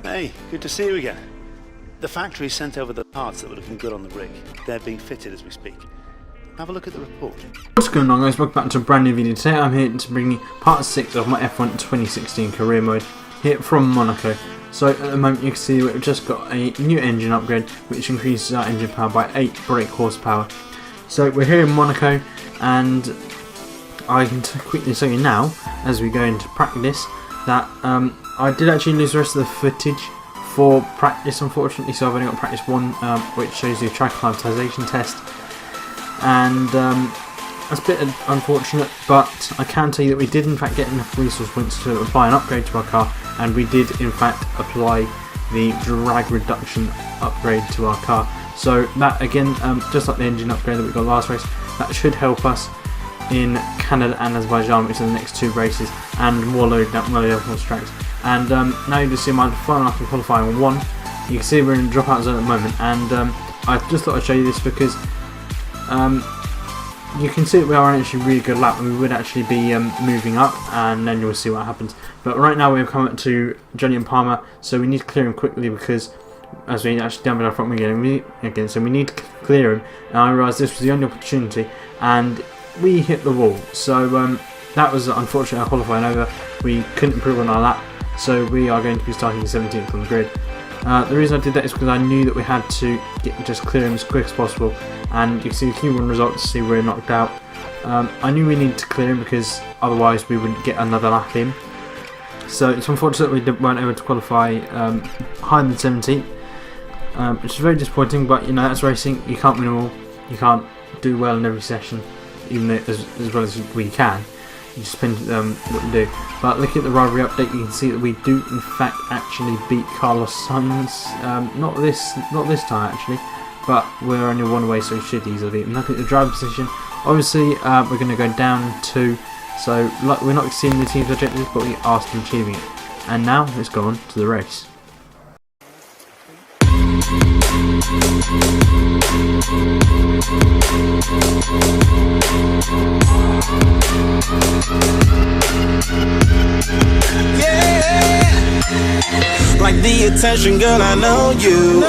Hey, good to see you again. The factory sent over the parts that were looking good on the rig. They're being fitted as we speak. Have a look at the report. What's going on, guys? Welcome back to a brand new video. Today I'm here to bring you part 6 of my F1 2016 career mode here from Monaco. So at the moment you can see we've just got a new engine upgrade which increases our engine power by 8 brake horsepower. So we're here in Monaco, and I can quickly show you now as we go into practice that I did actually lose the rest of the footage for practice, unfortunately, so I've only got practice 1 which shows you a track acclimatization test, and that's a bit unfortunate, but I can tell you that we did in fact get enough resource points to apply an upgrade to our car, and we did in fact apply the drag reduction upgrade to our car. So that again, just like the engine upgrade that we got last race, that should help us in Canada and Azerbaijan, which are the next 2 races, and more loaded up tracks. And now you can see my final lap of qualifying 1. You can see we're in the dropout zone at the moment, and I just thought I'd show you this because you can see that we are on actually a really good lap, and we would actually be moving up, and then you'll see what happens. But right now we've come up to Johnny and Palmer, so we need to clear him quickly because as we actually down with our front wing again, so we need to clear him. And I realised this was the only opportunity, and we hit the wall. So that was unfortunate. Our qualifying over, we couldn't improve on our lap, so we are going to be starting 17th on the grid. The reason I did that is because I knew that we had to just clear him as quick as possible, and you can see the Q1 results, see we're knocked out. I knew we needed to clear him because otherwise we wouldn't get another lap in. So it's unfortunate we weren't able to qualify higher than 17th, which is very disappointing, but you know, that's racing. You can't win them all, you can't do well in every session, even as well as we can. You just depends what you do. But looking at the rivalry update, you can see that we do in fact actually beat Carlos Sainz. Not this time actually, but we're only 1 away, so we should easily beat him. Looking at the driver position, obviously we're going to go down 2, so we're not exceeding the team's objectives, but we are still achieving it. And now let's go on to the race. Like the attention, girl, I know you.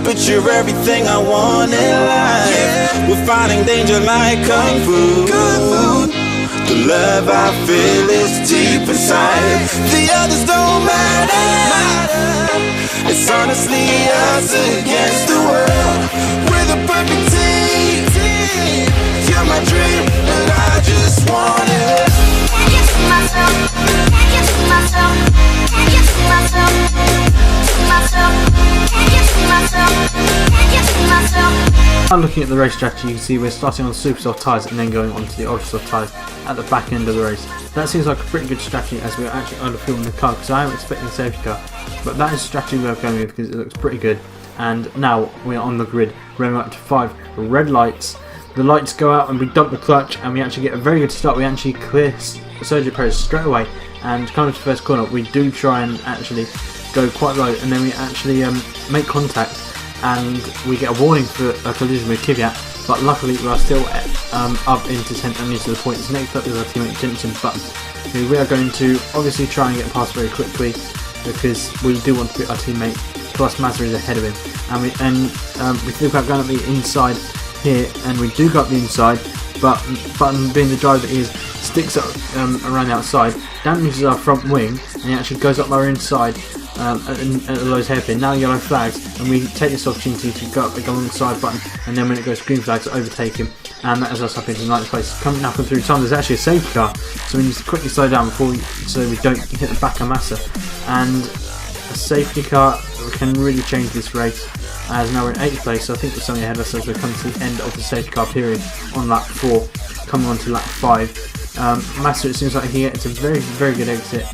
But you're everything I want in life. We're fighting danger like kung fu. The love I feel is deep inside. The others don't matter. It's honestly us against the world. We're the perfect team. You're my dream, but I just want it. Can't get to myself. Can't get to myself. Can't get to myself. To myself. Can't get to myself. Can't get to myself. Now looking at the race strategy, you can see we're starting on the super soft tyres and then going on to the ultra soft tyres at the back end of the race. That seems like a pretty good strategy as we're actually underfueling the car, because I am expecting a safety car, but that is the strategy we're going with because it looks pretty good. And now we're on the grid, revving up to 5 red lights. The lights go out and we dump the clutch, and we actually get a very good start. We actually clear Sergio Perez straight away, and coming to the first corner we do try and actually go quite low, and then we actually make contact, and we get a warning for a collision with Kvyat, but luckily we are still up into 10th and into the points. Next up is our teammate Jensen Button, who we are going to obviously try and get past very quickly because we do want to beat our teammate, plus Mazda is ahead of him, and we think about going up the inside here, and we do go up the inside, but Button, being the driver that he is, sticks up around the outside, damages our front wing, and he actually goes up our inside at the lowest hairpin. Now yellow flags, and we take this opportunity to go alongside Button, and then when it goes green flags, overtake him, and that is us up into 9th place. Coming through time, there's actually a safety car, so we need to quickly slow down so we don't hit the back of Massa, and a safety car can really change this race, as now we're in 8th place, so I think there's something ahead of us as we're coming to the end of the safety car period on lap 4, coming on to lap 5. Massa, it seems like he gets a very, very good exit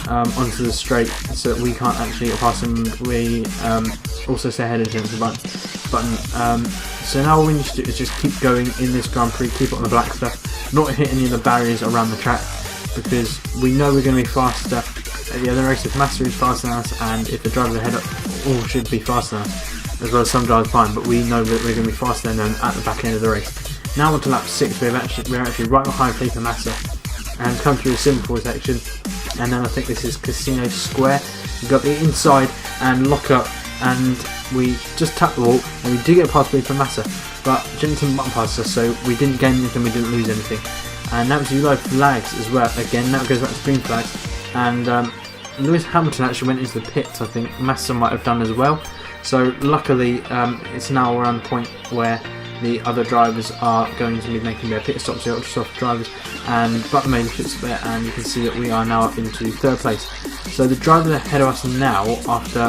onto the straight, so that we can't actually get past him. We also stay ahead of Jensen Button. So now all we need to do is just keep going in this Grand Prix, keep it on the black stuff, not hit any of the barriers around the track, because we know we're going to be faster at the other race if Massa is faster than us, and if the drivers ahead all should be faster than us, as well as some drivers behind, but we know that we're going to be faster than them at the back end of the race. Now on to lap 6, we're actually right behind Felipe Massa, and come through a simple section, and then I think this is Casino Square, We got the inside and lock up, and we just tapped the wall, and we did get past Felipe Massa, but Jenson button past us, so we didn't gain anything, we didn't lose anything. And that was yellow flags as well. Again, that goes back to green flags. And Lewis Hamilton actually went into the pits. I think Massa might have done as well. So luckily, it's now around the point where the other drivers are going to be making their pit stops, the Ultrasoft drivers, and Button made the pit stop there, and you can see that we are now up into 3rd place. So the drivers ahead of us now, after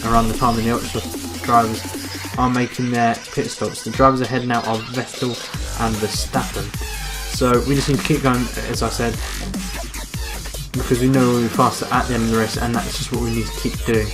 around the time when the Ultrasoft drivers are making their pit stops, the drivers ahead now are Vettel and Verstappen. So we just need to keep going, as I said, because we know we'll be faster at the end of the race, and that's just what we need to keep doing.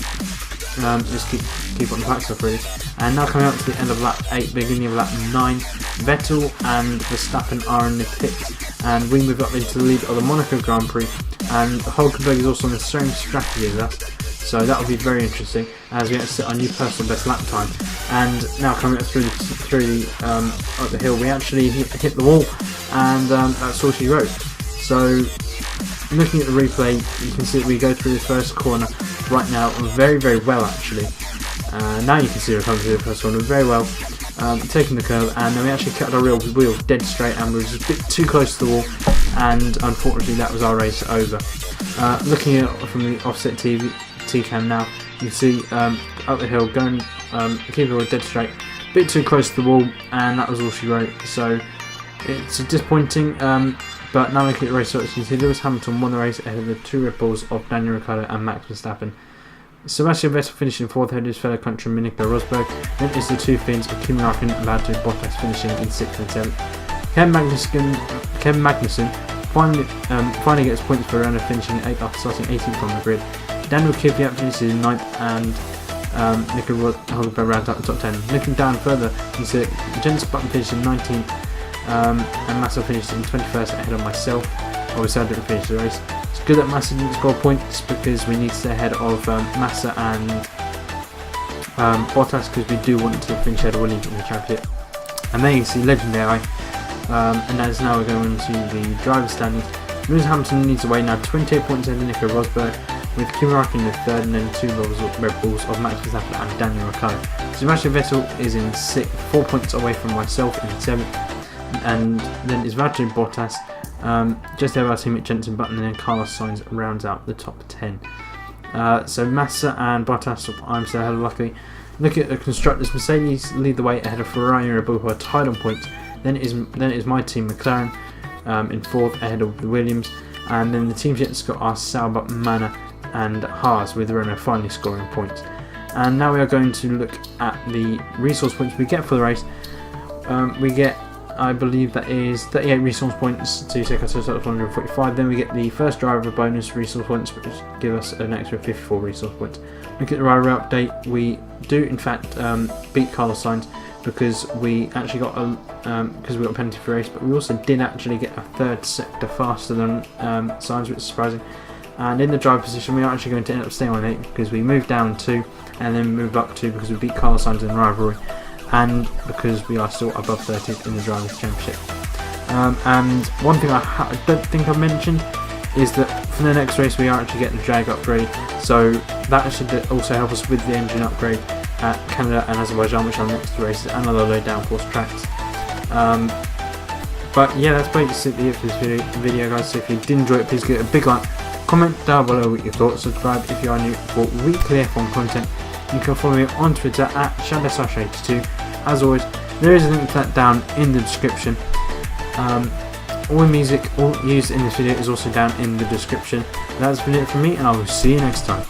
Just keep on the back stuff really. And now coming up to the end of lap 8, beginning of lap 9, Vettel and Verstappen are in the pits, and we move up into the lead of the Monaco Grand Prix, and Hulkenberg is also on the same strategy as us, so that will be very interesting as we have to set our new personal best lap time. And now coming up through up the hill, we actually hit the wall, and that's all she wrote. So looking at the replay, you can see that we go through the first corner right now very, very well actually. Now you can see we're coming through the first corner very well, taking the curve, and then we actually cut our rear wheel dead straight, and we were just a bit too close to the wall, and unfortunately that was our race over. Looking at it from the offset T-cam now, you can see up the hill, going, keeping the wheel dead straight, a bit too close to the wall, and that was all she wrote. So it's disappointing. But now looking at the race results, you can see Lewis Hamilton won the race ahead of the 2 Red Bulls of Daniel Ricciardo and Max Verstappen. Sebastian Vettel finishing 4th ahead of his fellow countryman Nico Rosberg. Then is the 2 Finns of Kimi Räikkönen and Valtteri Bottas finishing in 6th and 7th. Ken Magnussen finally gets points for Renault, finishing in 8th after starting 18th on the grid. Daniel Kvyat finishes in 9th, and Nico Rosberg rounds out the top 10. Looking down further, you can see Jenson Button finished in 19th. And Massa finished in 21st ahead of myself. Obviously I didn't finish the race. It's good that Massa didn't score points, because we need to stay ahead of Massa and Bottas, because we do want to finish ahead of Williams in the championship. And there you see legendary. And as now we're going into the driver's standings. Lewis Hamilton needs away now 28 points ahead of Nico Rosberg, with Kimi Räikkönen in the 3rd, and then 2 Red Bulls of Max Verstappen and Daniel Ricciardo. Sebastian Vettel is in 6th, 4 points away from myself in 7th. And then is Valtteri Bottas, just over our teammate Jenson Button, and then Carlos Sainz rounds out the top 10. So Massa and Bottas, I'm so hell lucky. Look at the constructors. Mercedes lead the way ahead of Ferrari and Red Bull, who are tied on points. Then it is my team McLaren in 4th ahead of the Williams, and then the teams yet got are Sauber, Manor and Haas, with Renault finally scoring points. And now we are going to look at the resource points we get for the race. We get, I believe that is 38 resource points to take us to a total of 145. Then we get the first driver bonus resource points, which give us an extra 54 resource points. Look at the driver update. We do in fact beat Carlos Sainz, because we actually got because we got a penalty for race, but we also did actually get a 3rd sector faster than Sainz, which is surprising. And in the driver position, we are actually going to end up staying on 8, because we moved down 2 and then moved up 2 because we beat Carlos Sainz in the rivalry, and because we are still above 30th in the Drivers' Championship. And one thing I don't think I mentioned is that for the next race we are actually getting the drag upgrade, so that should also help us with the engine upgrade at Canada and Azerbaijan, which are the next 2 races, and other low downforce tracks. But yeah, that's basically it for this video guys. So if you did enjoy it, please give it a big like, comment down below with your thoughts, subscribe if you are new for weekly F1 content. You can follow me on Twitter at Shadow82. As always, there is a link to that down in the description. All music used in this video is also down in the description. That's been it from me, and I will see you next time.